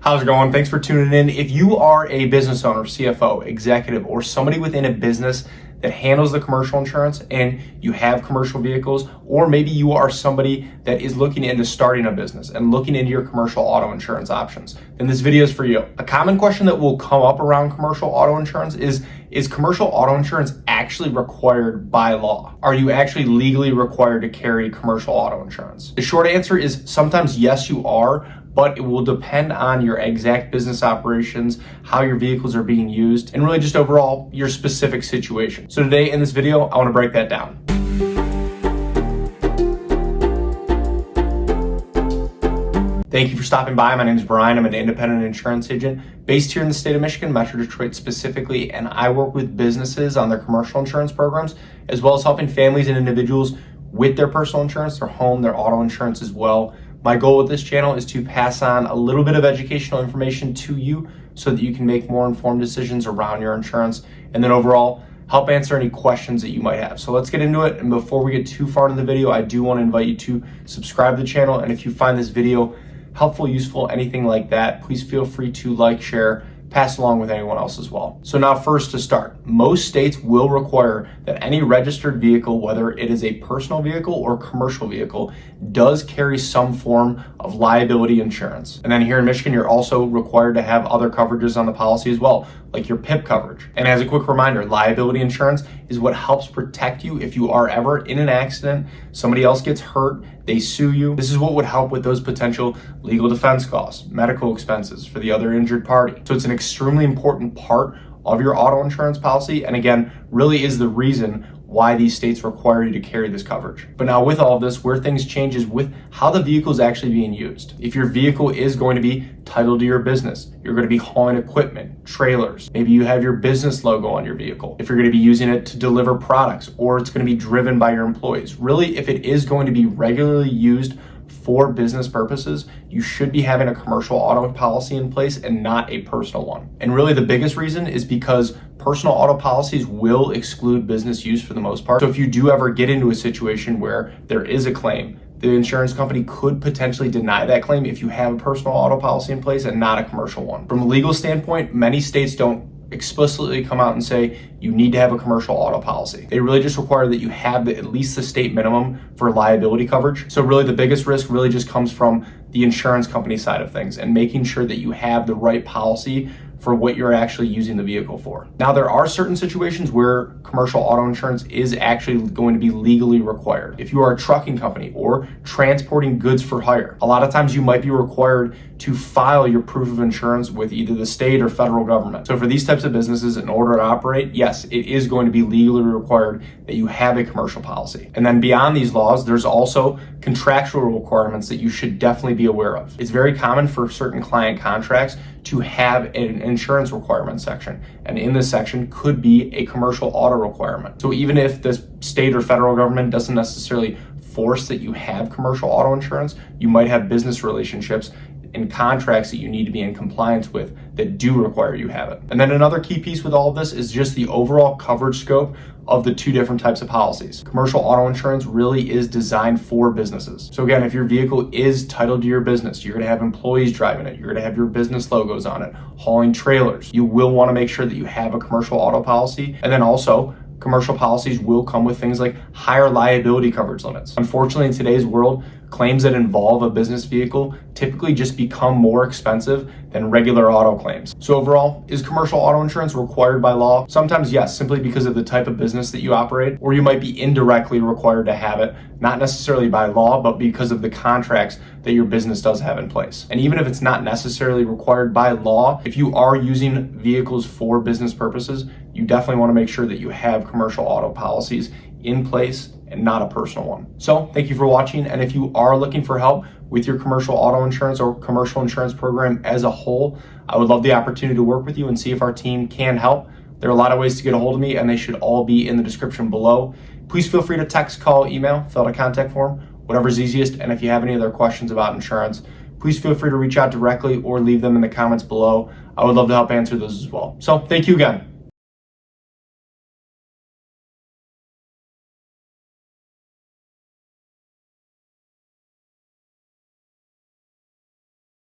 How's it going? Thanks for tuning in. If you are a business owner, CFO, executive, or somebody within a business that handles the commercial insurance and you have commercial vehicles, or maybe you are somebody that is looking into starting a business and looking into your commercial auto insurance options, then this video is for you. A common question that will come up around commercial auto insurance is commercial auto insurance actually required by law? Are you actually legally required to carry commercial auto insurance? The short answer is sometimes yes, you are, but it will depend on your exact business operations, how your vehicles are being used, and really just overall your specific situation. So today in this video, I want to break that down. Thank you for stopping by. My name is Brian. I'm an independent insurance agent based here in the state of Michigan, Metro Detroit specifically, and I work with businesses on their commercial insurance programs, as well as helping families and individuals with their personal insurance, their home, their auto insurance as well. My goal with this channel is to pass on a little bit of educational information to you so that you can make more informed decisions around your insurance, and then overall help answer any questions that you might have. So let's get into it. And before we get too far into the video, I do want to invite you to subscribe to the channel. And if you find this video helpful, useful, anything like that, please feel free to like, share, pass along with anyone else as well. So now first to start, most states will require that any registered vehicle, whether it is a personal vehicle or commercial vehicle, does carry some form of liability insurance. And then here in Michigan, you're also required to have other coverages on the policy as well, like your PIP coverage. And as a quick reminder, liability insurance is what helps protect you if you are ever in an accident, somebody else gets hurt, they sue you. This is what would help with those potential legal defense costs, medical expenses for the other injured party. So it's an extremely important part of your auto insurance policy, and again, really is the reason why these states require you to carry this coverage. But now with all of this, where things change is with how the vehicle is actually being used. If your vehicle is going to be titled to your business, you're going to be hauling equipment, trailers, maybe you have your business logo on your vehicle. If you're going to be using it to deliver products, or it's going to be driven by your employees. Really, if it is going to be regularly used for business purposes, you should be having a commercial auto policy in place and not a personal one. And really the biggest reason is because personal auto policies will exclude business use for the most part. So if you do ever get into a situation where there is a claim, the insurance company could potentially deny that claim if you have a personal auto policy in place and not a commercial one. From a legal standpoint, many states don't explicitly come out and say you need to have a commercial auto policy. They really just require that you have at least the state minimum for liability coverage. So really the biggest risk really just comes from the insurance company side of things and making sure that you have the right policy for what you're actually using the vehicle for. Now, there are certain situations where commercial auto insurance is actually going to be legally required. If you are a trucking company or transporting goods for hire, a lot of times you might be required to file your proof of insurance with either the state or federal government. So for these types of businesses, in order to operate, yes, it is going to be legally required that you have a commercial policy. And then beyond these laws, there's also contractual requirements that you should definitely be aware of. It's very common for certain client contracts to have an insurance requirement section. And in this section could be a commercial auto requirement. So even if the state or federal government doesn't necessarily force that you have commercial auto insurance, you might have business relationships and contracts that you need to be in compliance with that do require you have it. And then another key piece with all of this is just the overall coverage scope of the two different types of policies. Commercial auto insurance really is designed for businesses. So again, if your vehicle is titled to your business, you're gonna have employees driving it, you're gonna have your business logos on it, hauling trailers, you will wanna make sure that you have a commercial auto policy. And then also, commercial policies will come with things like higher liability coverage limits. Unfortunately, in today's world, claims that involve a business vehicle typically just become more expensive than regular auto claims. So overall, is commercial auto insurance required by law? Sometimes yes, simply because of the type of business that you operate, or you might be indirectly required to have it, not necessarily by law, but because of the contracts that your business does have in place. And even if it's not necessarily required by law, if you are using vehicles for business purposes, you definitely want to make sure that you have commercial auto policies in place and not a personal one. So thank you for watching. And if you are looking for help with your commercial auto insurance or commercial insurance program as a whole, I would love the opportunity to work with you and see if our team can help. There are a lot of ways to get a hold of me and they should all be in the description below. Please feel free to text, call, email, fill out a contact form, whatever's easiest. And if you have any other questions about insurance, please feel free to reach out directly or leave them in the comments below. I would love to help answer those as well. So thank you again.